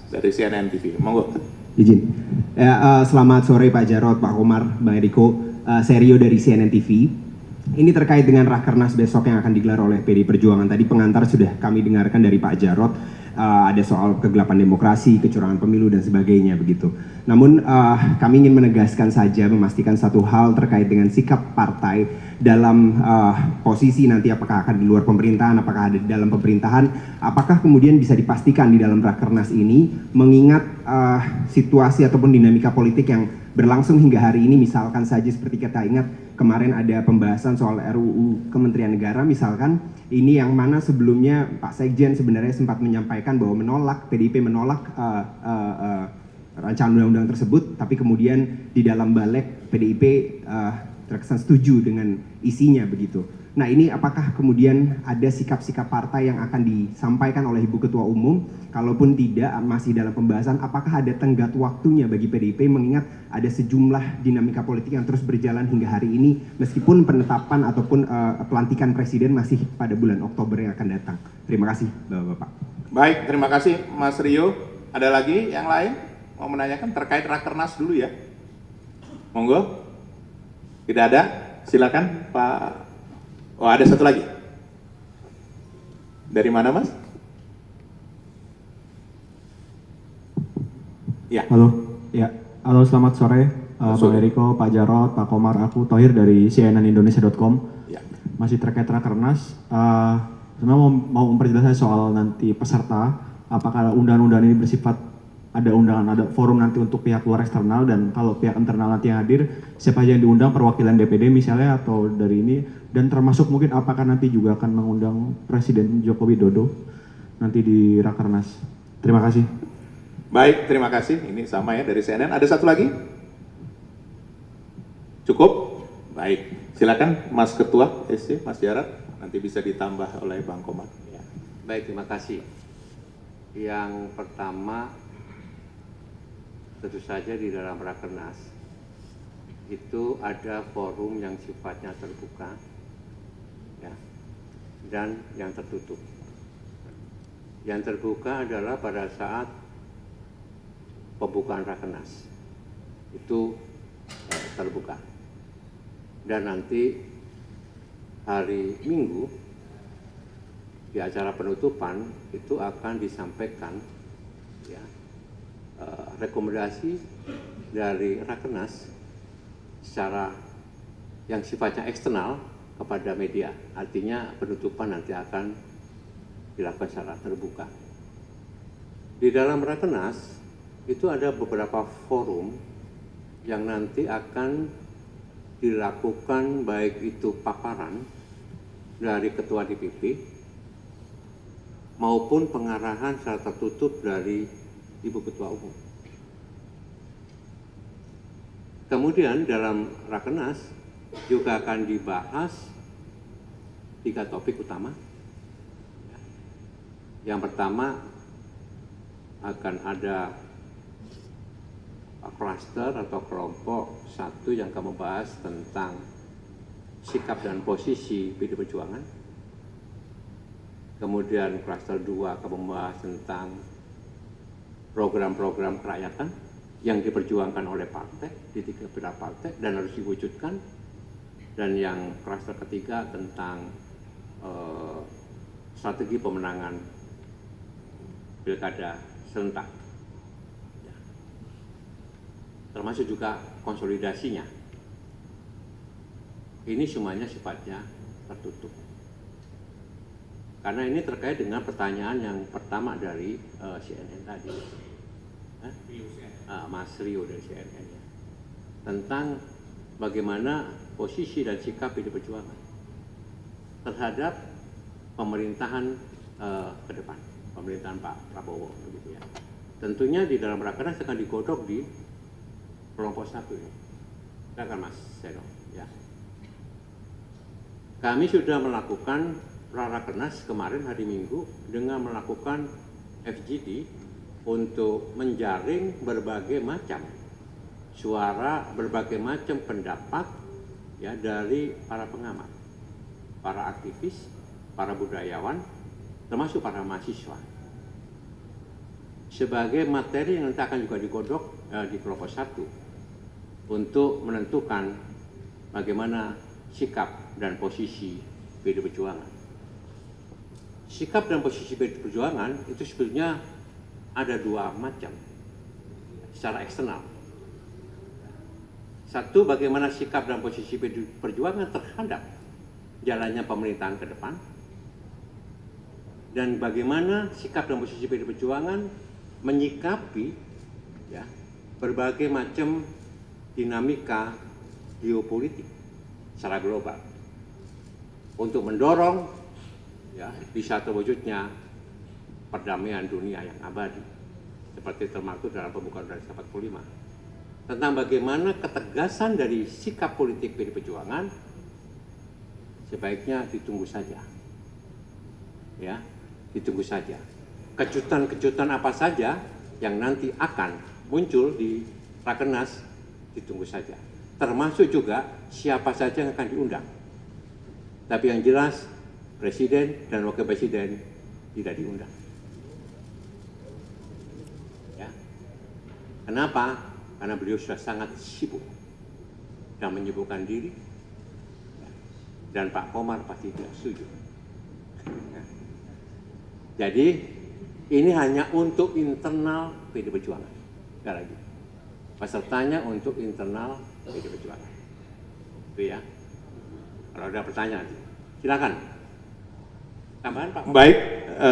dari CNN TV. Monggo. Izin. Selamat sore Pak Jarod, Pak Komar, Bang Eriko. Serio dari CNN TV. Ini terkait dengan Rakernas besok yang akan digelar oleh PD Perjuangan. Tadi pengantar sudah kami dengarkan dari Pak Jarod. Ada soal kegelapan demokrasi, kecurangan pemilu dan sebagainya begitu. Namun kami ingin menegaskan saja, memastikan satu hal terkait dengan sikap partai dalam posisi nanti apakah akan di luar pemerintahan, apakah ada di dalam pemerintahan, apakah kemudian bisa dipastikan di dalam Rakernas ini mengingat situasi ataupun dinamika politik yang berlangsung hingga hari ini, misalkan saja seperti kita ingat kemarin ada pembahasan soal RUU Kementerian Negara misalkan, ini yang mana sebelumnya Pak Sekjen sebenarnya sempat menyampaikan bahwa PDIP menolak rancangan undang-undang tersebut, tapi kemudian di dalam balik PDIP terkesan setuju dengan isinya begitu. Nah ini apakah kemudian ada sikap-sikap partai yang akan disampaikan oleh Ibu Ketua Umum? Kalaupun tidak, masih dalam pembahasan, apakah ada tenggat waktunya bagi PDIP mengingat ada sejumlah dinamika politik yang terus berjalan hingga hari ini meskipun penetapan ataupun pelantikan presiden masih pada bulan Oktober yang akan datang. Terima kasih Bapak-Bapak. Baik, terima kasih Mas Rio. Ada lagi yang lain mau menanyakan terkait Rakernas dulu ya? Monggo. Tidak ada? Silakan Pak. Oh, ada satu lagi. Dari mana Mas? Ya. Halo selamat sore, Bang Eriko, Pak Jarod, Pak Komar, aku Thohir dari cnnindonesia.com. Ya. Masih terkait Rakernas, sebenarnya mau memperjelas soal nanti peserta, apakah undang-undang ini bersifat ada undangan, ada forum nanti untuk pihak luar eksternal, dan kalau pihak internal nanti yang hadir, siapa aja yang diundang, perwakilan DPD misalnya atau dari ini, dan termasuk mungkin apakah nanti juga akan mengundang Presiden Joko Widodo nanti di Rakernas. Terima kasih. Baik, terima kasih. Ini sama ya dari CNN. Ada satu lagi? Cukup? Baik. Silakan Mas Ketua SC, Mas Jarod. Nanti bisa ditambah oleh Bang Komar. Ya. Baik, terima kasih. Yang pertama, tentu saja di dalam Rakernas itu ada forum yang sifatnya terbuka, ya, dan yang tertutup. Yang terbuka adalah pada saat pembukaan Rakernas itu terbuka, dan nanti hari Minggu di acara penutupan itu akan disampaikan ya, rekomendasi dari Rakernas secara yang sifatnya eksternal kepada media. Artinya penutupan nanti akan dilakukan secara terbuka. Di dalam Rakernas itu ada beberapa forum yang nanti akan dilakukan, baik itu paparan dari Ketua DPP maupun pengarahan secara tertutup dari Ibu Ketua Umum. Kemudian dalam Rakernas juga akan dibahas 3 topik utama. Yang pertama akan ada klaster atau kelompok satu yang akan membahas tentang sikap dan posisi PD Perjuangan. Kemudian klaster 2 akan membahas tentang program-program kerakyatan yang diperjuangkan oleh partai di 3 pilar partai dan harus diwujudkan. Dan yang klaster ketiga tentang strategi pemenangan pilkada serentak, ya, termasuk juga konsolidasinya. Ini semuanya sifatnya tertutup, karena ini terkait dengan pertanyaan yang pertama dari CNN tadi, Mas Rio dari CNN, ya, tentang bagaimana posisi dan sikap PD Perjuangan terhadap pemerintahan ke depan, pemerintahan Pak Prabowo, begitu ya. Tentunya di dalam Rakernas akan digodok di kelompok 1 ini. Silakan Mas Seno. Ya. Kami sudah melakukan Rakernas kemarin hari Minggu dengan melakukan FGD untuk menjaring berbagai macam suara, berbagai macam pendapat ya dari para pengamat, para aktivis, para budayawan, termasuk para mahasiswa. sebagai materi yang nanti akan juga digodok di kelompok 1 untuk menentukan bagaimana sikap dan posisi PD Perjuangan. Sikap dan posisi PD Perjuangan itu sebetulnya ada dua macam secara eksternal. Satu, bagaimana sikap dan posisi PD Perjuangan terhadap jalannya pemerintahan ke depan, dan bagaimana sikap dan posisi PD Perjuangan menyikapi ya, berbagai macam dinamika geopolitik secara global untuk mendorong ya, bisa terwujudnya perdamaian dunia yang abadi seperti termaktub dalam pembukaan Undang-Undang 45. Tentang bagaimana ketegasan dari sikap politik PD Perjuangan sebaiknya ditunggu saja. Ya, ditunggu saja. Kejutan-kejutan apa saja yang nanti akan muncul di Rakernas ditunggu saja. Termasuk juga siapa saja yang akan diundang. Tapi yang jelas Presiden dan Wakil Presiden tidak diundang. Ya. Kenapa? Karena beliau sudah sangat sibuk dan menyibukkan diri, dan Pak Komar pasti tidak setuju. Jadi ini hanya untuk internal PD Perjuangan. Sekali lagi, pesertanya untuk internal PD Perjuangan. Itu ya. Kalau ada pertanyaan, silakan. Tambahan Pak Komar. Baik,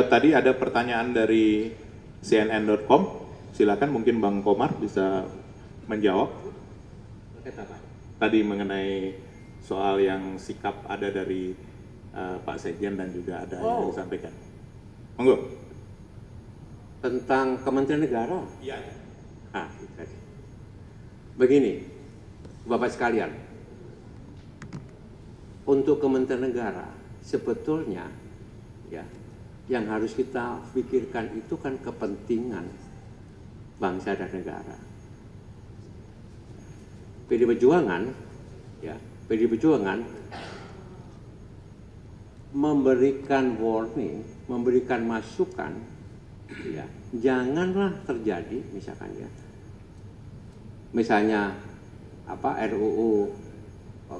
tadi ada pertanyaan dari CNN.com. Silakan, mungkin Bang Komar bisa menjawab. Tadi mengenai soal yang sikap ada dari Pak Sekjen dan juga ada yang disampaikan. Monggo. Tentang Kementerian Negara. Iya. Itu tadi. Begini, Bapak sekalian, untuk Kementerian Negara sebetulnya ya yang harus kita pikirkan itu kan kepentingan bangsa dan negara. PD Perjuangan, ya, PD Perjuangan memberikan warning, memberikan masukan, ya, janganlah terjadi, misalnya apa RUU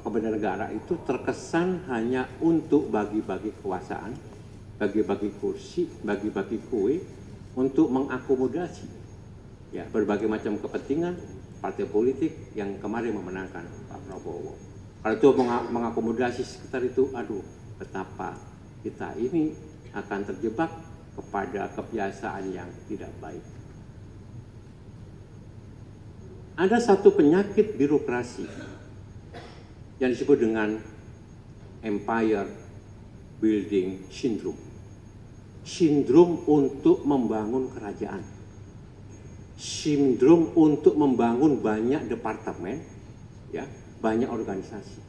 Kementerian Negara itu terkesan hanya untuk bagi-bagi kekuasaan, bagi-bagi kursi, bagi-bagi kue, untuk mengakomodasi, ya, berbagai macam kepentingan partai politik yang kemarin memenangkan Pak Prabowo. Kalau itu mengakomodasi sekitar itu, aduh, betapa kita ini akan terjebak kepada kebiasaan yang tidak baik. Ada satu penyakit birokrasi yang disebut dengan empire building syndrome. Sindrom untuk membangun kerajaan. Sindrom untuk membangun banyak departemen, ya, banyak organisasi.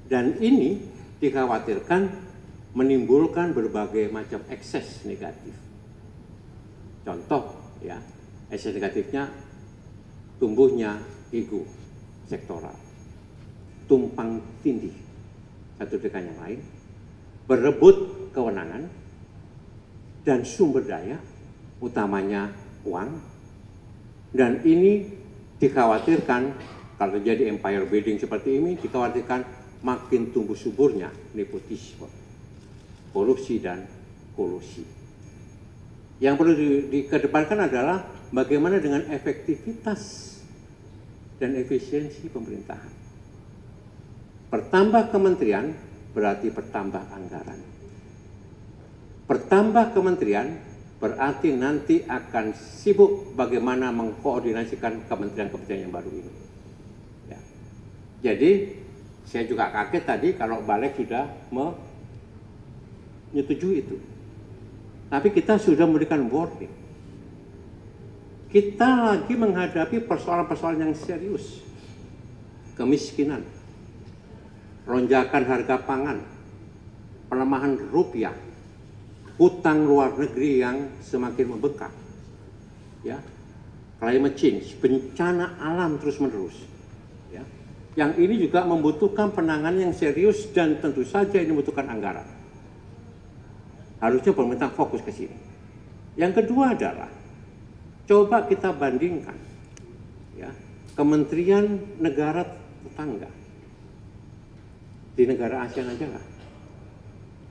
Dan ini dikhawatirkan menimbulkan berbagai macam ekses negatif. Contoh, ya, ekses negatifnya tumbuhnya ego sektoral, tumpang tindih satu dengan yang lain, berebut kewenangan dan sumber daya, utamanya uang, dan ini dikhawatirkan kalau terjadi empire building seperti ini, dikhawatirkan makin tumbuh suburnya nepotisme, korupsi dan kolusi. Yang perlu dikedepankan adalah bagaimana dengan efektivitas dan efisiensi pemerintahan. Bertambah kementerian berarti bertambah anggaran. Bertambah kementerian berarti nanti akan sibuk bagaimana mengkoordinasikan kementerian-kementerian yang baru ini. Ya. Jadi saya juga kaget tadi kalau Balik sudah menyetujui itu. Tapi kita sudah memberikan warning. Kita lagi menghadapi persoalan-persoalan yang serius. Kemiskinan, lonjakan harga pangan, pelemahan rupiah, hutang luar negeri yang semakin membengkak, ya, climate change, bencana alam terus-menerus, ya, yang ini juga membutuhkan penanganan yang serius dan tentu saja ini membutuhkan anggaran. Harusnya pemerintah fokus ke sini. Yang kedua adalah coba kita bandingkan ya, kementerian negara tetangga di negara ASEAN aja lah,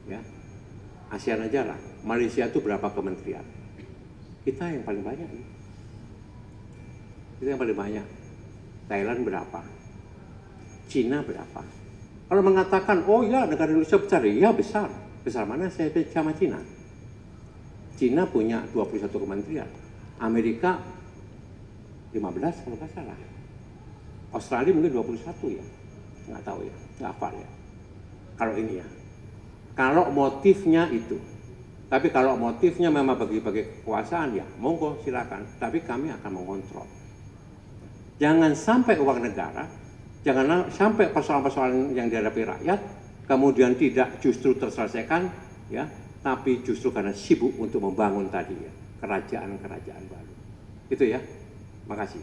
ya ASEAN aja lah. Malaysia itu berapa kementerian? Kita yang paling banyak nih. Kita yang paling banyak. Thailand berapa? Cina berapa? Kalau mengatakan, oh ya negara Indonesia besar, ya besar. Besar mana saya sama Cina? Cina punya 21 kementerian. Amerika 15 kalau nggak salah. Australia mungkin 21 ya. Nggak tahu ya, nggak hafal ya. Kalau ini ya. Kalau motifnya itu. Tapi kalau motifnya memang bagi-bagi kekuasaan ya, monggo silakan. Tapi kami akan mengontrol. Jangan sampai uang negara, jangan sampai persoalan-persoalan yang dihadapi rakyat, kemudian tidak justru terselesaikan, ya, tapi justru karena sibuk untuk membangun tadi ya, kerajaan-kerajaan baru. Itu ya, makasih.